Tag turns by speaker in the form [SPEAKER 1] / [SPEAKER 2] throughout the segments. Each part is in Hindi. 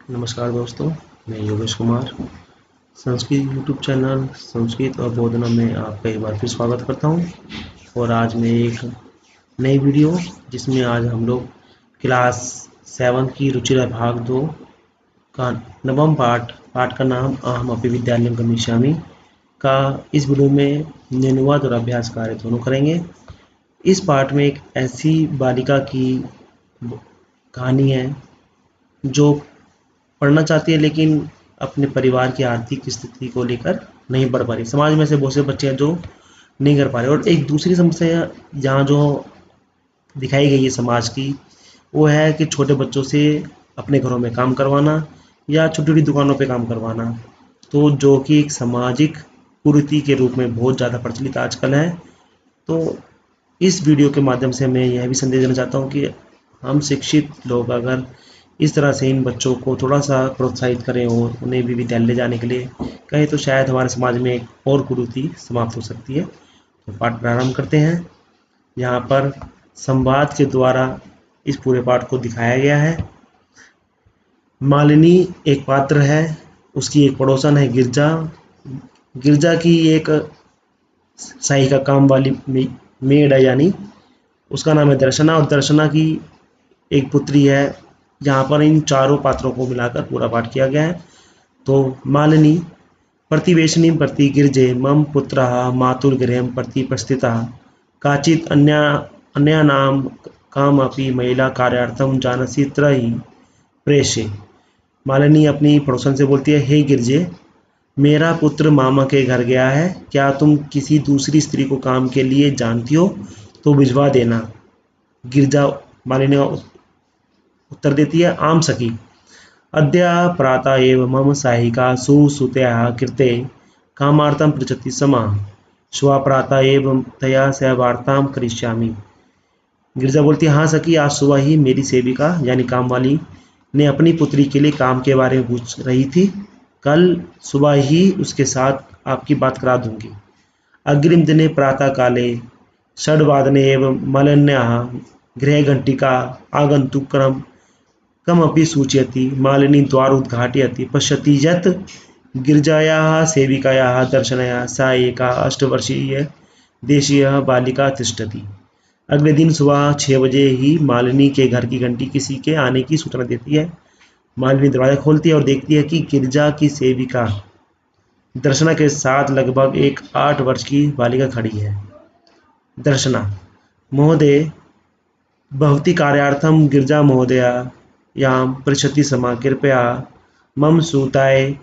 [SPEAKER 1] नमस्कार दोस्तों, मैं योगेश कुमार संस्कृत यूट्यूब चैनल संस्कृत और बोधना में आपका एक बार फिर स्वागत करता हूं। और आज मैं एक नई वीडियो जिसमें आज हम लोग क्लास 7 की रुचिर भाग 2 का नवम पाठ का नाम अहम अपि विद्यालयं गमिष्यामि का इस वीडियो में निनुवाद और अभ्यास कार्य दोनों करेंगे। इस पाठ में एक ऐसी बालिका की कहानी है जो पढ़ना चाहती है लेकिन अपने परिवार की आर्थिक स्थिति को लेकर नहीं पढ़ पा रही। समाज में से बहुत से बच्चे हैं जो नहीं कर पा रहे। और एक दूसरी समस्या जहाँ जो दिखाई गई है समाज की, वो है कि छोटे बच्चों से अपने घरों में काम करवाना या छोटी छोटी दुकानों पे काम करवाना, तो जो कि एक सामाजिक कुरीति के रूप में बहुत ज़्यादा प्रचलित आजकल है। तो इस वीडियो के माध्यम से मैं यह भी संदेश देना चाहता हूँ कि हम शिक्षित लोग अगर इस तरह से इन बच्चों को थोड़ा सा प्रोत्साहित करें और उन्हें भी विद्यालय जाने के लिए कहें तो शायद हमारे समाज में एक और कुरीति समाप्त हो सकती है। तो पाठ प्रारंभ करते हैं। यहाँ पर संवाद के द्वारा इस पूरे पाठ को दिखाया गया है। मालिनी एक पात्र है, उसकी एक पड़ोसन है गिरजा। गिरजा की एक साई का काम वाली मेड है, यानी उसका नाम है दर्शना, और दर्शना की एक पुत्री है। यहाँ पर इन चारों पात्रों को मिलाकर पूरा पाठ किया गया है। तो मालिनी प्रतिवेशनी प्रति गिरजे मम पुत्रः मातुर्गृहं प्रति प्रस्थितः काचित् अन्यानां कामपि महिला कार्यार्थं जानसि त्रयी प्रेषे। मालिनी अपनी पड़ोसन से बोलती है, हे गिरजे, मेरा पुत्र मामा के घर गया है, क्या तुम किसी दूसरी स्त्री को काम के लिए जानती हो तो भिजवा देना। गिरजा मालिनी उत्तर देती है, आम सखी, अद्य प्रातः एव मम साहिका सुसुत्याः कृते कामार्थं पृच्छति स्म, श्वः प्रातः एव तया सह वार्तां करिष्यामि। गिरजा बोलती है, हाँ सखी, आज सुबह ही मेरी सेविका यानी काम वाली ने अपनी पुत्री के लिए काम के बारे में पूछ रही थी। कल सुबह ही उसके साथ आपकी बात करा दूंगी। अग्रिम दिने प्रातः काले षड्वादने एव मालिन्याः गृहघण्टिका आगन्तुक्रम कमपि सूचयति। मालिनी द्वार उद्घाटयति, पश्यति यत् गिरिजायाः सेविकायाः दर्शनया सा एका 8 वर्षीय देशीय बालिका तिष्ठति। अगले दिन सुबह 6 बजे ही मालिनी के घर की घंटी किसी के आने की सूचना देती है। मालिनी दरवाजा खोलती है और देखती है कि गिरजा की सेविका दर्शना के साथ लगभग एक 8 वर्ष की बालिका खड़ी है। दर्शना, महोदय, भवती कार्यार्थं गिरजा महोदया यां पृच्छति स्म, कृपया मम सुताय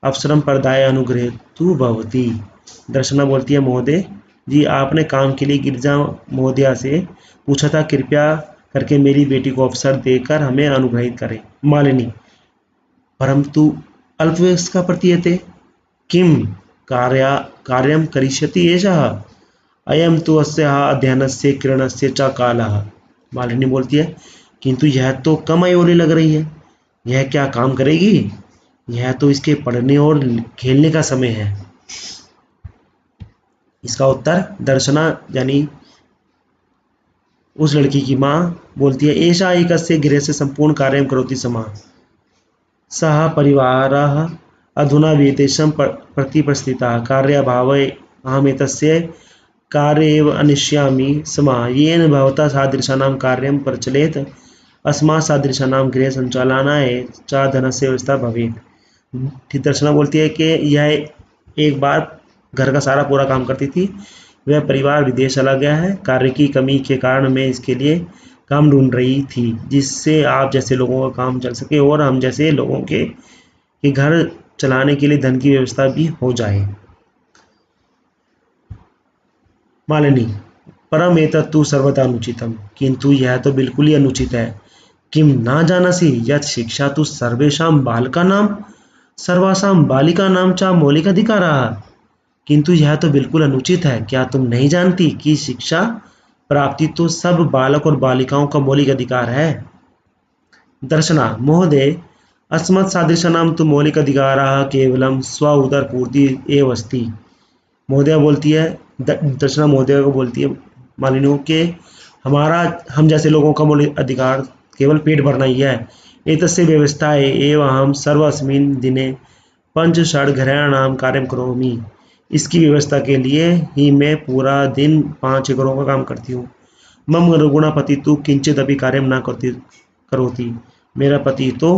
[SPEAKER 1] अवसरं प्रदाय अनुग्रहीतु भवती। दर्शना बोलती है, महोदय जी, आपने काम के लिए गिरजा महोदया से पूछा था, कृपया करके मेरी बेटी को अवसर देकर हमें अनुग्रहित करें। मालिनी, परंतु अल्पवयस्का प्रतीयते, किं कार्यं करिष्यति एषः, अयं तु अस्याः अध्ययनस्य क्रीडनस्य च कालः। मालिनी बोलती है, किंतु यह तो कम आयु वाली लग रही है, यह क्या काम करेगी, यह तो इसके पढ़ने और खेलने का समय है। इसका उत्तर दर्शना यानी उस लड़की की माँ बोलती है, एषा एकस्य गृहस्य संपूर्ण कार्यं करोति स्म, सः परिवारः अधुना विदेशं प्रति प्रस्थितः, कार्याभावे अहमेतस्य कार्ये एव अनिष्यामि स्म, येन भवतः सादृशानां कार्यं प्रचलेत, अस्मात् सादृशानां गृह संचालनाय च धनस्य व्यवस्था भवेत्। दर्शना बोलती है कि यह एक बार घर का सारा पूरा काम करती थी, वह परिवार विदेश चला गया है, कार्य की कमी के कारण मैं इसके लिए काम ढूंढ रही थी जिससे आप जैसे लोगों का काम चल सके और हम जैसे लोगों के घर चलाने के लिए धन की व्यवस्था भी हो जाए। मालिनी, परम एतत्तु सर्वथा अनुचितम, किंतु यह तो बिल्कुल ही अनुचित है। किम न जानसि यत् शिक्षा तु सर्वेषां बालिकानां च मौलिकाधिकारः। किंतु यह तो बिल्कुल अनुचित है, क्या तुम नहीं जानती कि शिक्षा प्राप्ति तो सब बालक और बालिकाओं का मौलिक अधिकार है। दर्शना, महोदय, अस्मत् सादृशानां तु मौलिकाधिकारः केवलं स्व उदरपूर्ति एव अस्ति। महोदया बोलती है, दर्शना महोदया को बोलती है मालिनी के, हम जैसे लोगों का मौलिक अधिकार केवल पेट भरना ही है, एतस्य व्यवस्थायै एव अहं सर्वस्मिन् दिने 5-6 घराणां कार्यं करोमि। इसकी व्यवस्था के लिए ही मैं पूरा दिन 5 घरों का काम करती हूँ। मम रुग्णः पतिः तु किंचिदपि कार्यं न करोति। मेरा पति तो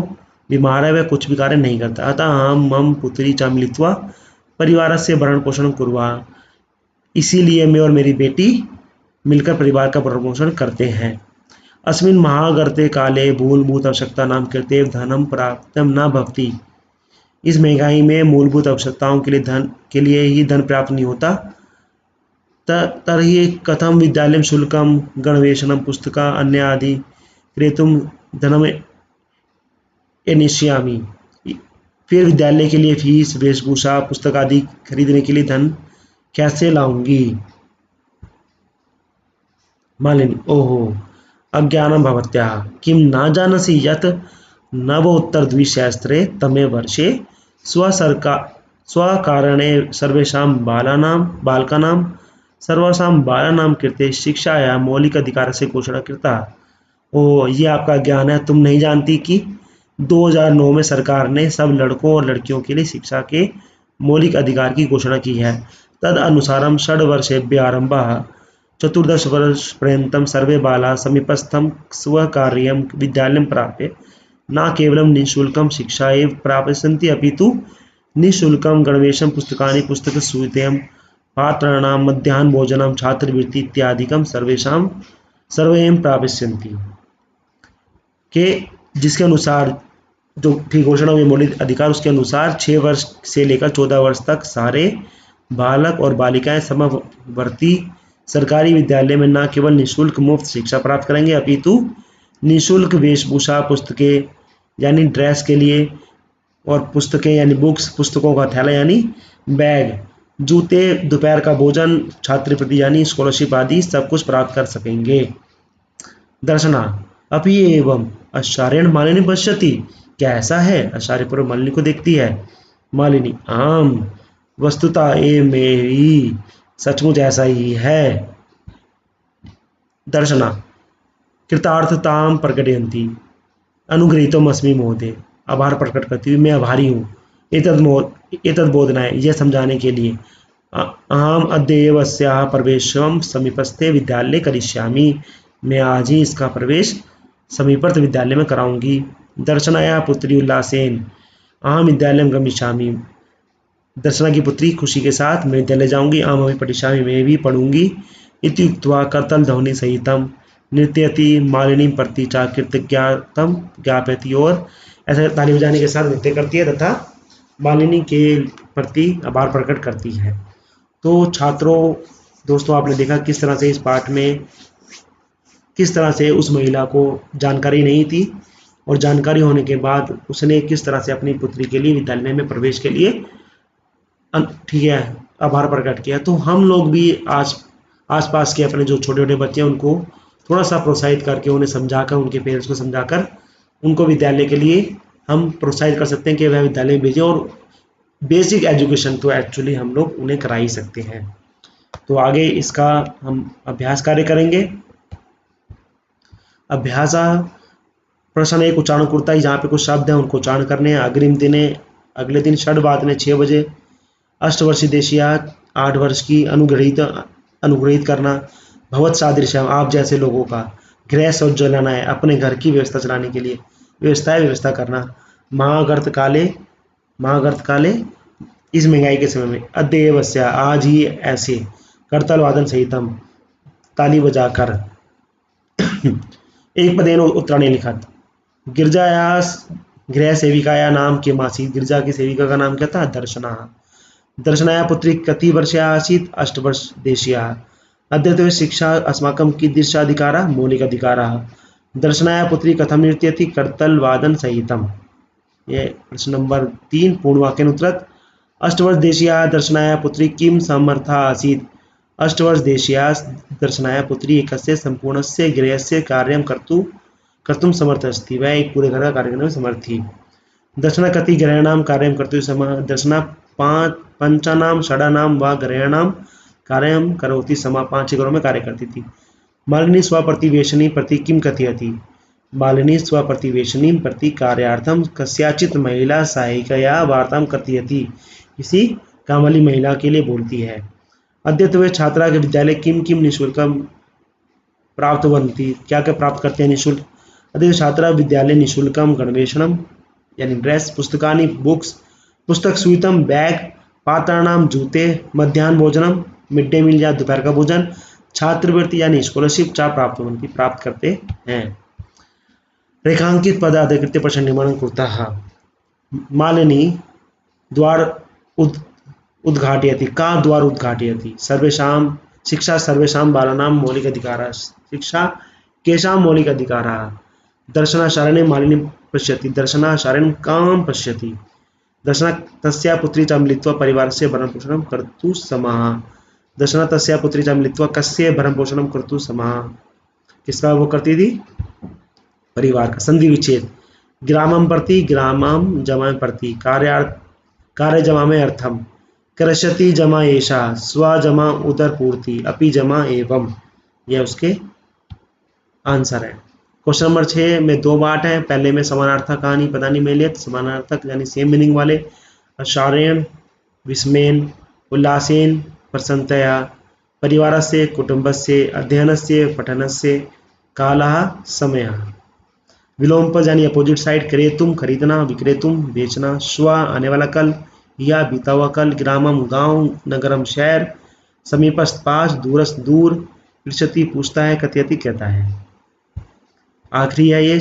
[SPEAKER 1] बीमार है, वह कुछ भी कार्य नहीं करता। अतः अहं मम पुत्री च मिलित्वा परिवारस्य भरण पोषणं कुर्मः। इसीलिए मैं और मेरी बेटी मिलकर परिवार का भरण पोषण करते हैं। अस्मिन् महागर्ते काले मूलभूत आवश्यकतानां कृते धनं प्राप्तं न भवति। इस महंगाई में मूलभूत आवश्यकताओं के लिए ही धन प्राप्त नहीं होता। तर्हि कथं विद्यालयं शुल्कं गणवेषणं पुस्तका अन्यादि क्रेतुं धनम् एनिष्यामि। फिर विद्यालय के लिए फीस, वेशभूषा, पुस्तक आदि खरीदने के लिए धन कैसे लाऊंगी? मालिनी: ओहो अज्ञानं भवत्याः। किं न जानसि यत् नवोत्तरद्विसहस्रे तमे वर्षे स्वकारणे सर्वेषां बालानां कृते शिक्षायाः मौलिकाधिकारस्य घोषणा कृता। ओह, ये आपका ज्ञान है, तुम नहीं जानती कि 2009 में सरकार ने सब लड़कों और लड़कियों के लिए शिक्षा के मौलिक अधिकार की घोषणा की है। तद अनुसारं 6 वर्षेभ्यः आरम्भः 14 वर्षपर्यन्तं सर्वे बालाः समीपस्थं स्वकार्यं विद्यालयं प्राप्य न केवलं निःशुल्कं शिक्षा एव प्राप्स्यन्ति अपितु निःशुल्कं गणवेषं, पुस्तकानि, पुस्तकसूचीं, पात्राणां मध्याह्नभोजनं, छात्रवृत्ति इत्यादिकं सर्वे प्राप्स्यन्ति। के जिसके अनुसार जो भी घोषणा हुई मौलिक अधिकार, उसके अनुसार 6 वर्ष से लेकर 14 वर्ष तक सारे बालक और बालिकाएं समवर्ती सरकारी विद्यालय में न केवल निःशुल्क मुफ्त शिक्षा प्राप्त करेंगे अपितु निःशुल्क वेशभूषा, पुस्तकें यानी ड्रेस के लिए, और पुस्तकें यानी बुक्स, पुस्तकों का थैला यानी बैग, जूते, दोपहर का भोजन, छात्रवृत्ति यानी स्कॉलरशिप आदि सब कुछ प्राप्त कर सकेंगे। दर्शना: अपि एवं आश्चर्येण मालिनी पश्यति। क्या ऐसा है? आश्चर्यपूर्वक मालिनी को देखती है। मालिनी: आम वस्तुतः ये मेरी सचमुच ऐसा ही है। दर्शना: कृतार्थतां प्रकटयन्ती। अनुगृहीतोऽस्मि महोदय। आभार प्रकट करती हुई, मैं आभारी हूँ। एतद् बोधनाय, यह समझाने के लिए। अहम अद्य एव अस्याः प्रवेशं समीपस्थे विद्यालये करिष्यामि। मैं आज ही इसका प्रवेश समीपस्थ विद्यालय में कराऊंगी। दर्शनायाः पुत्री उल्लासेन अहम विद्यालयं गमिष्यामि। दर्शना की पुत्री खुशी के साथ मैं विद्यालय जाऊंगी। अहम अभी पठिष्यामि, मैं भी पढ़ूंगी। इति उक्त्वा करतलध्वनि सहितं नृत्यति मालिनी प्रति च कृतज्ञतां ज्ञापयति। और ऐसे ताली बजाने के साथ नृत्य करती है तथा मालिनी के प्रति आभार प्रकट करती है। तो छात्रों, दोस्तों, आपने देखा किस तरह से इस पाठ में किस तरह से उस महिला को जानकारी नहीं थी और जानकारी होने के बाद उसने किस तरह से अपनी पुत्री के लिए विद्यालय में प्रवेश के लिए ठीक है आभार प्रकट किया। तो हम लोग भी आसपास के अपने जो छोटे छोटे बच्चे हैं उनको थोड़ा सा प्रोत्साहित करके, उन्हें समझाकर, उनके पेरेंट्स को समझाकर उनको विद्यालय के लिए हम प्रोत्साहित कर सकते हैं कि वह विद्यालय में भेजें। और बेसिक एजुकेशन तो एक्चुअली हम लोग उन्हें करा ही सकते हैं। तो आगे इसका हम अभ्यास कार्य करेंगे। अभ्यास प्रश्न 1 उच्चारण कुर्ता, जहाँ पे कुछ शब्द हैं उनको उच्चारण करने हैं। अग्रिम दिने, अगले दिन षड्वादने 6 बजे। अष्टवर्षीय देशिया 8 वर्ष की, अनुग्रहित करना। भवत सादृश्यम, आप जैसे लोगों का। गृह सौज्जन्यना है, अपने घर की व्यवस्था चलाने के लिए, व्यवस्था करना। महागर्त काले, इस महंगाई के समय में। अद्य एव अस्या, आज ही ऐसे। करतल वादन सहितम, ताली बजाकर। एक पदेन उत्तराणी लिखत। गिरजायास गृह सेविकाया नाम किम आसीत्। गिरजा की सेविका का नाम क्या था? दर्शना। दर्शनाया पुत्री कति वर्षया आसीत्? 8 वर्ष देशीया। अद्यत्वे शिक्षा अस्माकं कीदृशाधिकारः? मौलिक अधिकारः। दर्शनाया पुत्री कथं नृत्यति? करतल वादन सहितम। ये प्रश्न नंबर 3 पूर्णवाक्येन उत्तरत्। 8 वर्ष देशीया दर्शनाया पुत्री किं समर्था आसीत्? 8 वर्ष देशीया दर्शनाया पुत्री एकस्य संपूर्णस्य गृहस्य कार्यं कर्तुं समर्थ अस्ति। वह एक पूरे घर का कार्य करने में समर्थ थी। दर्शना कति गृहाणां कार्यं कर्तुं समः। दर्शना 5 षडानां वा गृहाणां कार्यं करोति स्म। 5 घरों में कार्य करती थी। मालिनी स्वप्रतिवेशिनी प्रति किं कथयति? बालिनी स्वप्रतिवेशिनीं प्रति कार्यार्थं कस्याचित् महिला सहायिकया वार्तां कथयति। किसी काम वाली महिला के लिए बोलती है। अद्यत्वे छात्रा के विद्यालय किम किम निःशुल्कं प्राप्तवन्ति, क्या क्या प्राप्त करते हैं निःशुल्क। अद्य छात्रा विद्यालय निःशुल्कं गणवेषणं यानी ड्रेस, पुस्तकानि बुक्स, पुस्तक स्यूतं बैग, पात्राणां जूते, मध्याह्न भोजनम मिड डे मील या दोपहर का भोजन, छात्रवृत्ति यानी स्कॉलरशिप चा प्राप्तवन्ति प्राप्त करते हैं। रेखांकित पद अधिकृत्य प्रश्न निर्माणं कुरुतः। मालिनी द्वार उद्घाटयति, का द्वार उद्घाटयति। सर्वेषां शिक्षा सर्वेषां बालानां मौलिक अधिकारः, शिक्षा केषां मौलिक अधिकारः। दर्शनाचार्यणे मालिनी पश्यति, दर्शनाचार्यं कां पश्यति। दर्शना तस्या पुत्री च मिलित्वा परिवारस्य भरणपोषणं कर्तुं समः। दर्शना तस्या पुत्री च मिलित्वा कस्य भरणपोषणं कर्तुं समः, किसका वो करती थी, परिवार का। संधि विच्छेद, ग्रामं प्रति ग्रामं जमा प्रति, कार्य जमा में अर्थम, कृष्यति जमा एषा, स्व जमा उदर पूर्ति, अपि जमा एवं, यह उसके आंसर है। क्वेश्चन नंबर 6 में 2 पार्ट हैं। पहले में समानार्थक कहानी पदानि मेलियत, समानार्थक यानी सेम मीनिंग वाले, आश्चर्येण, विस्मयेन, उल्लासेन, प्रसन्नतया, परिवारस्य, कुटुंबस्य, अध्ययनस्य, पठनस्य, कालः, समयः। विलोमपद यानी अपोजिट साइड, क्रेतुम खरीदना, विक्रेतुम बेचना, श्व आने वाला कल, या बीता हुआ कल, ग्रामम गांव, नगरम शहर, समीपस्थ पास, दूरस्थ दूर, पृच्छति पूछता है, कथयति कहता है। आखिरी है ये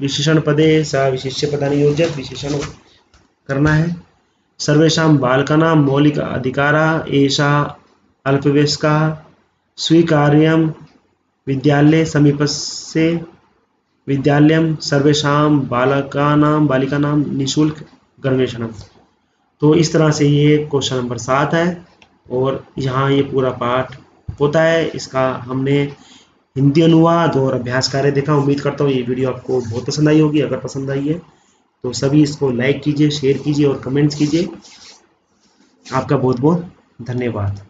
[SPEAKER 1] विशेषण पदे स विशेष्य पदानि योजयत्, विशेषण करना है। सर्वेषां बालकानां मौलिक अधिकारः एषा अल्पवयस्काः, स्वीकार्यं विद्यालये समीपस्य विद्यालयं, सर्वेषां बालिकानां निःशुल्क गणवेषणम। तो इस तरह से ये क्वेश्चन नंबर 7 है और यहाँ ये पूरा पाठ होता है। इसका हमने हिंदी अनुवाद और अभ्यास कार्य देखा। उम्मीद करता हूँ ये वीडियो आपको बहुत पसंद आई होगी। अगर पसंद आई है तो सभी इसको लाइक कीजिए, शेयर कीजिए और कमेंट्स कीजिए। आपका बहुत बहुत धन्यवाद।